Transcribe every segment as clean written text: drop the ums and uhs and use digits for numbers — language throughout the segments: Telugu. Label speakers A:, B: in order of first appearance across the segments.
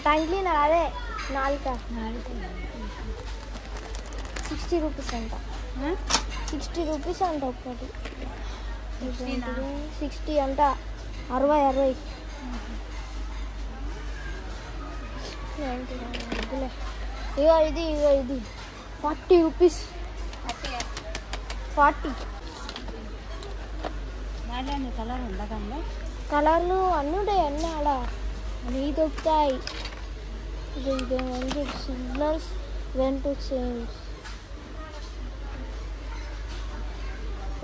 A: టంగ్ క్లీనర్ అదే 60 రూపీస్ అంట. 60 రూపీస్ అంట ఒక్కటి. 60 అంట. 60 ఇగో ఇది 40 రూపీస్. 40 కలర్లు అన్నీ ఉంటాయి. అన్నీ ఆడ అన్నీ దొరుకుతాయి. ఇది సిగ్నల్స్ వెన్ టు చేంజ్.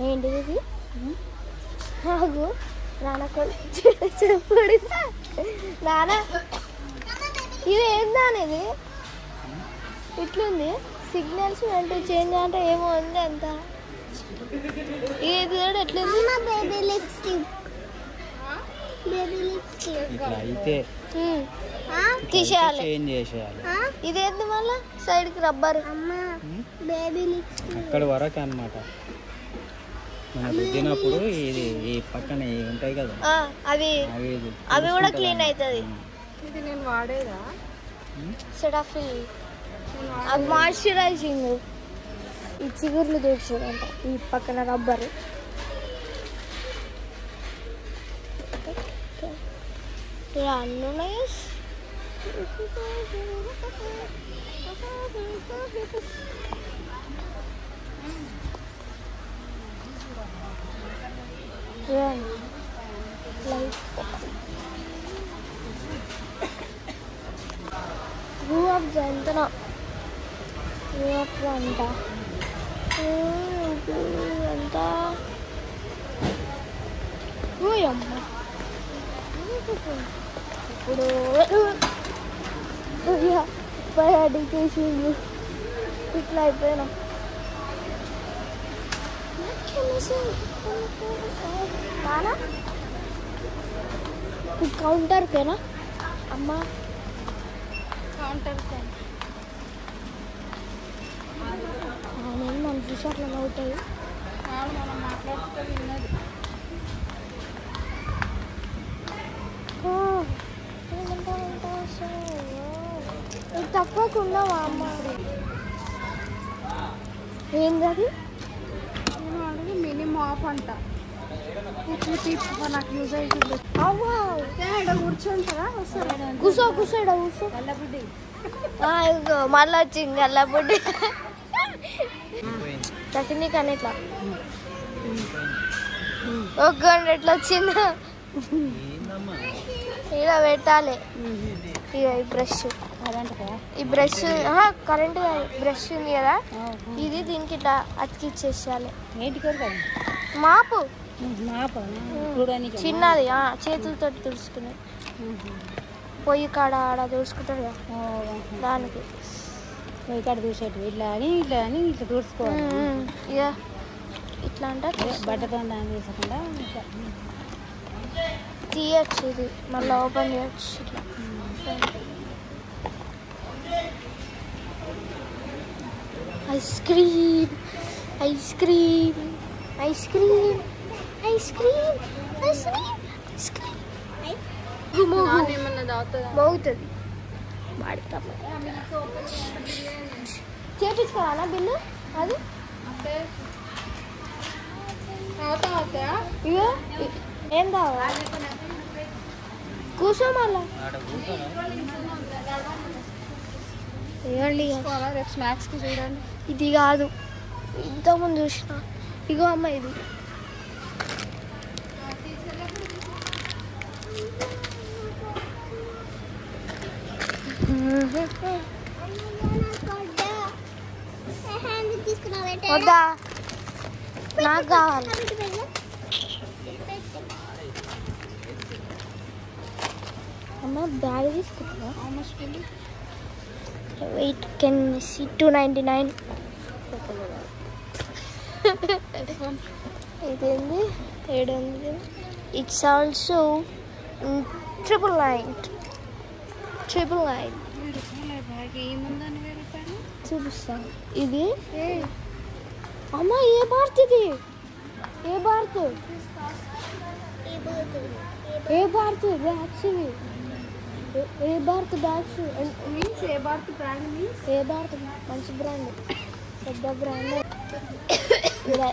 A: ఏంటిది ఇది? నాకు నాన్నకు చెప్పడు. నాన్న ఇది ఏందనేది ఇట్లుంది. సిగ్నల్స్ వెన్ టు చేంజ్ అంటే ఏమో ఉంది అంత. ఇది ఎట్లుంది? బేబీ లిప్స్టిక్ తీసేయాలి. ఇదేంది మళ్ళా సైడ్కి రబ్బర్. బేబీ లిప్స్టిక్
B: అక్కడ వరకు అన్నమాట. మనం రుద్దినప్పుడు ఇది ఈ పక్కన ఉంటాయి కదా,
A: అవి కూడా క్లీన్ అవుతుంది.
C: ఇది నేను వాడేదా?
A: సెటాఫిల్ అది మాయిశ్చరైజింగ్. ఈ చిగుర్లు దూడ్చేదంట ఈ పక్కన రబ్బర్. అన్నీ ఉన్నాయి. ఎంత అంట ఎంత అమ్మ. ఇప్పుడు ఎడ్యుకేషన్ ఇట్లా అయిపోయినా. కౌంటర్కేనా అమ్మ? కౌంటర్కే నేను మన చూసాట్లా అవుతాయి.
C: మనం మాట్లాడుతూ విన్నది.
A: తప్పకుండా అమ్మ. ఏంటది?
C: మినీ మాప్ అంట. నాకు యూజ్ అవుతుంది. కూర్చుంటారా?
A: కూర్చో మళ్ళీ వచ్చింది అల్లబుడ్డి. టెక్నిక్ అని ఇట్లా ఒక గంట ఎట్లా వచ్చిందా ఇలా పెట్టాలి. ఇక ఈ బ్రష్ కరెంట్ బ్రష్ ఉంది కదా, ఇది దీనికి ఇట్లా అతికిచ్చేసేయాలి. మాపు చిన్నది చేతులతో తుడుచుకునే పొయ్యి కాడ ఆడ తుడుచుకుంటారు కదా దానికి.
C: పొయ్యి కాడ చూసేటి ఇట్లా అని ఇట్లా తుడుచుకోవాలి.
A: ఇక ఇట్లా అంటే
C: బట్టతో దాన్ని తీసకుండా
A: తీయచ్చు. ఇది మళ్ళీ ఓపెన్ చేయచ్చు ఇట్లా. Ice cream ice cream ice cream ice cream ice cream ice cream బాగుతుంది. చేపించుకోవాలా బిల్లు? అది ఇగో ఏం కావాలి? కూర్చో మళ్ళా.
C: రేపు స్నాక్స్కి చూడండి.
A: ఇది కాదు, ఇంతకుముందు చూసిన. ఇగో అమ్మ ఇది వద్దా? నాకు కావాలి. అమ్మ బ్యాగ్ తీసుకుంటా. Wait can see 299. ఇదేంది 700. It's also 999. చూపిస్తాను. ఇది అమ్మ ఏ భారత్? ఇది ఏ భారత్? ఏ భారత్ బ్యాగ్స్ ఇవి? ఏ భారత్ బ్యాగ్స్
C: మీన్స్ ఏ భారత్ బ్రాండ్ మీన్స్
A: ఏ భారత్ మంచి బ్రాండ్ పెద్ద బ్రాండ్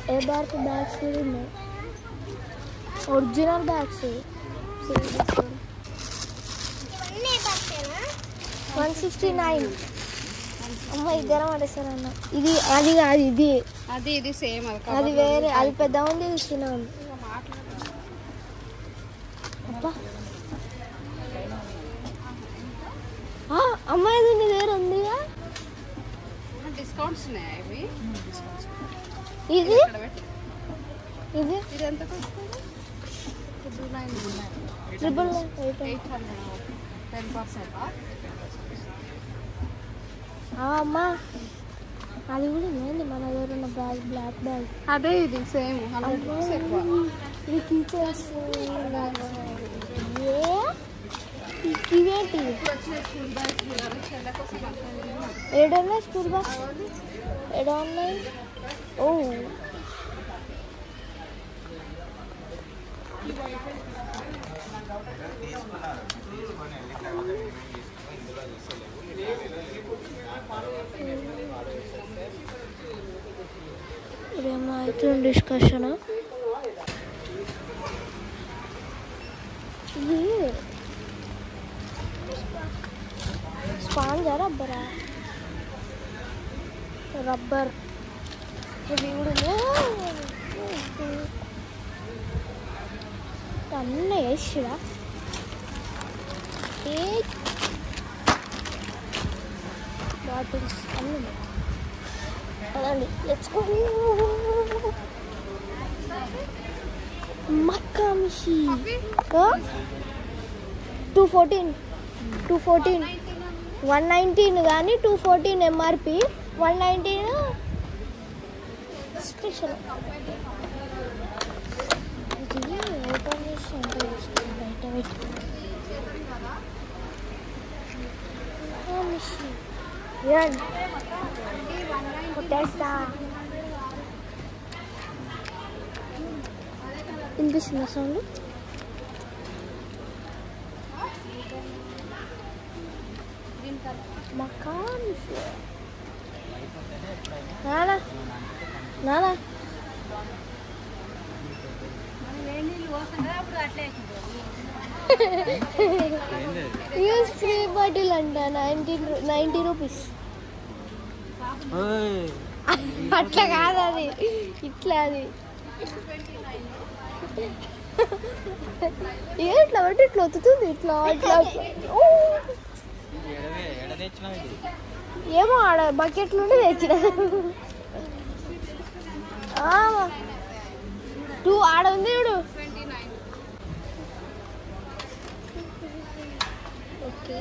A: ఏ భారత్ బ్యాగ్స్ కూడా ఉన్నాయి ఒరిజినల్ బ్యాగ్స్ 169 అమ్మ ఇద్దరం అడేసారన్న ఇది అది కాదు ఇది
C: సేమ్
A: అది వేరే అది పెద్ద ఉంది ఇది చిన్న ఉంది అమ్మ ఇది నీ దగ్గర ఉందిగా
C: డిస్కౌంట్స్ ఉన్నాయి
A: ఇది ఇది
C: ఇది ఎంత వస్తుంది
A: 800 అమ్మా అది కూడా ఏంది మన దగ్గర ఉన్న బ్యాగ్ బ్లాక్ బ్యాగ్
C: అదే ఇది సేమ్
A: ఇది టీచర్స్ ఇవేంటి ఏడున్నాయి స్కూల్ బస్ ఏడు ఉన్నాయి ఓ ఇదేమో అవుతుంది డిస్కషన్ ఇది స్పాంజా రబ్బర్ ఇది కూడా అన్నీ వేసిరా బాటిల్స్ అన్నీ అదండి లెట్స్ గో మక్కా మిషి 214 119 కానీ 214 ఎంఆర్పి 119 స్పెషల్ ఓపెన్ చేసి ఎంత చేస్తుంది బయట పెట్టి మిషి వినిపిస్తుందా సౌండ్ మకాన్ నానా నానా యూస్ ఫ్రీ బాటిల్ అంట 90 రూపీస్ అట్లా కాదు అది ఇట్లా అది ఇట్లా బట్టి ఇట్లా వస్తుంది ఇట్లా ఇట్లా ఏమో ఆడ బకెట్ నుండి తెచ్చిన 2 ఆడ ఉంది చూడు ఓకే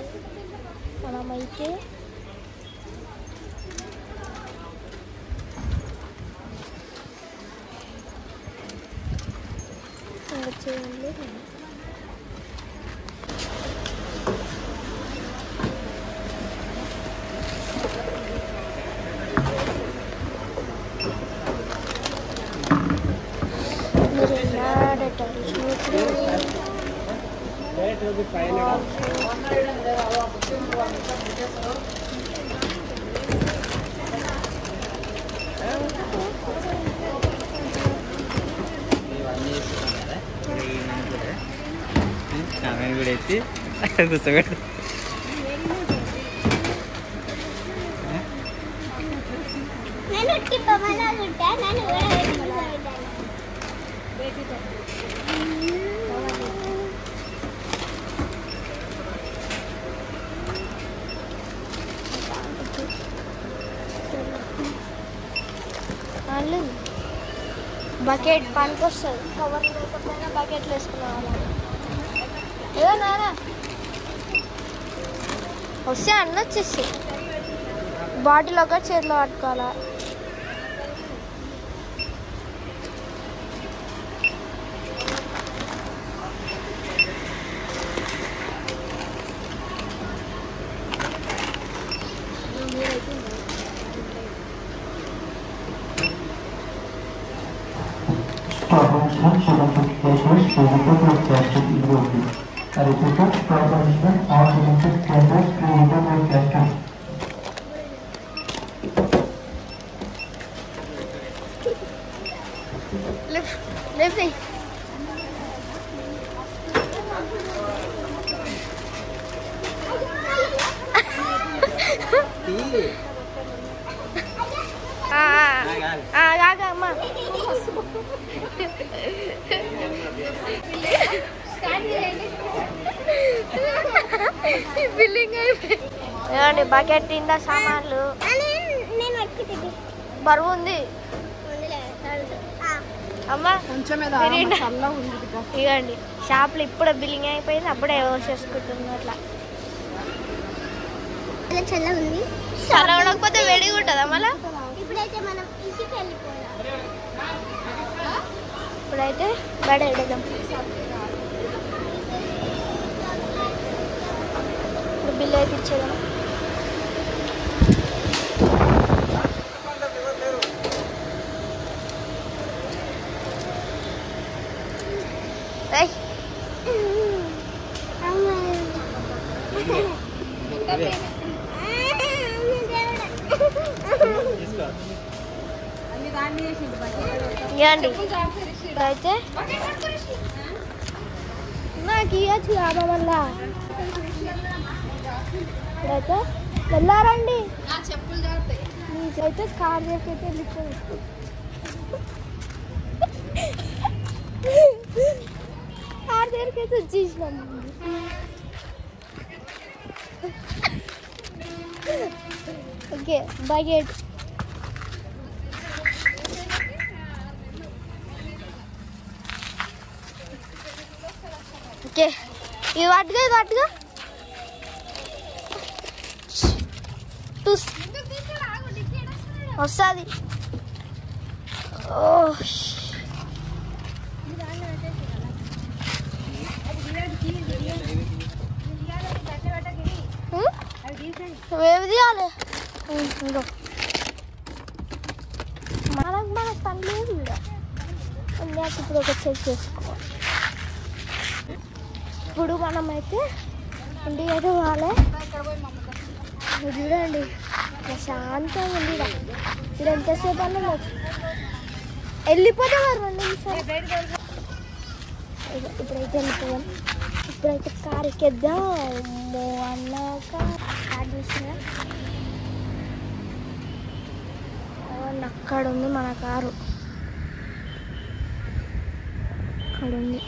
A: మనమైతే చేయండి
B: ఆమెను కూడా ఎత్తి కూర్చోబెట్టి బకెట్ పనికి వస్తుంది కవర్ లేకపోయినా బకెట్లు వేసుకున్నాం ఏదో నానా వస్తే అన్న వచ్చేసి బాటిల్ ఒక చేతిలో పట్టుకోవాలా
D: Steuerungsland zur Verkehrsstelle für die Verkehrsstelle in Rügen. A repeated proposition or limited changes to return your question.
A: Lift. అమ్మా బిల్లింగ్ అయిపోయింది. బకెట్ నిండా సామాన్లు, బరువు ఉంది అమ్మా. ఇవ్వండి షాప్లో ఇప్పుడే బిల్లింగ్ అయిపోయింది, అప్పుడే వేసేసుకుంటున్నాం. అట్లా చల్ల ఉంది, చల్ల ఉండకపోతే వేడిగా ఉంటుందా మళ్ళా? ఇప్పుడైతే మనం ఇంటికి వెళ్ళిపోయాం. ఇప్పుడైతే బయట వెళ్దాం. ఇప్పుడు బిల్లు అయితే ఇచ్చేదాం. అయితే నాకు ఇవ్వచ్చు కాదా మళ్ళా? ఇప్పుడైతే వెళ్ళారండి. నీకైతే కార్ చేసి కార్ దగ్గరికి వచ్చేసినాం. Okay bucket okay. ఇది పట్టుగా వస్తుంది. ఏవి తీయాలి? ఇంకో మనకు పని లేదు ఇక్కడ. ఇప్పుడు ఒక చెక్ చేసుకోవాలి. ఇప్పుడు మనమైతే ఇంటికి అయితే పోవాలి. చూడండి ప్రశాంతంగా ఉంది. ఇక్కడ ఎంతసేపు అన్నా వెళ్ళిపోతే 2 నిమిషాలు. ఇప్పుడైతే వెళ్ళిపోయాం. ఇప్పుడైతే కారు ఎక్కేద్దాం. అన్నాక స్టార్ట్ చేసిన అక్కడ ఉంది మన కారు, అక్కడ ఉంది.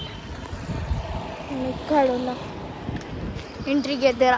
A: ఇక్కడ ఉన్నా ఎంట్రీ దగ్గర.